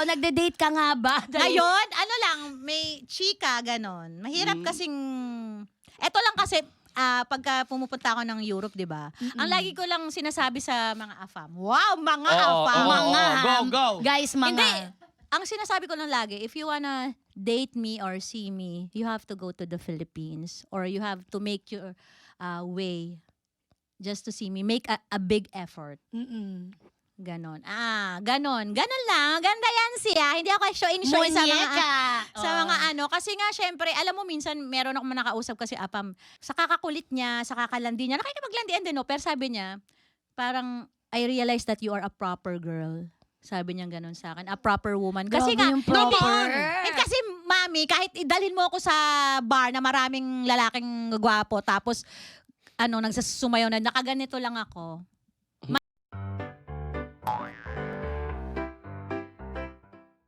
O, nagde-date ka nga ba? Ngayon, ano lang, may chika, ganon. Mahirap kasing... Eto lang kasi, pagka pumupunta ako ng Europe, di ba? Ang lagi ko lang sinasabi sa mga afam. Wow, mga afam! Mga Go. Guys, mga... Hindi. Ang sinasabi ko lang lagi, if you wanna date me or see me, you have to go to the Philippines or you have to make your way just to see me. Make a big effort. Ganon. Ganon. Ganon lang. Ganda yan siya. Hindi ako show-in-show sa mga... Sa mga ano. Kasi nga, syempre, alam mo, minsan, meron akong nakausap kasi apam. Sa kakakulit niya, sa kakalandi niya. Nakikipaglandian din, no? Pero sabi niya, parang, I realize that you are a proper girl. Sabi niya ganon sa akin. A proper woman. Kasi Grabe nga, yung proper. kasi, mami, kahit idalhin mo ako sa bar na maraming lalaking gwapo, tapos, nagsasumayaw na, nakaganito lang ako.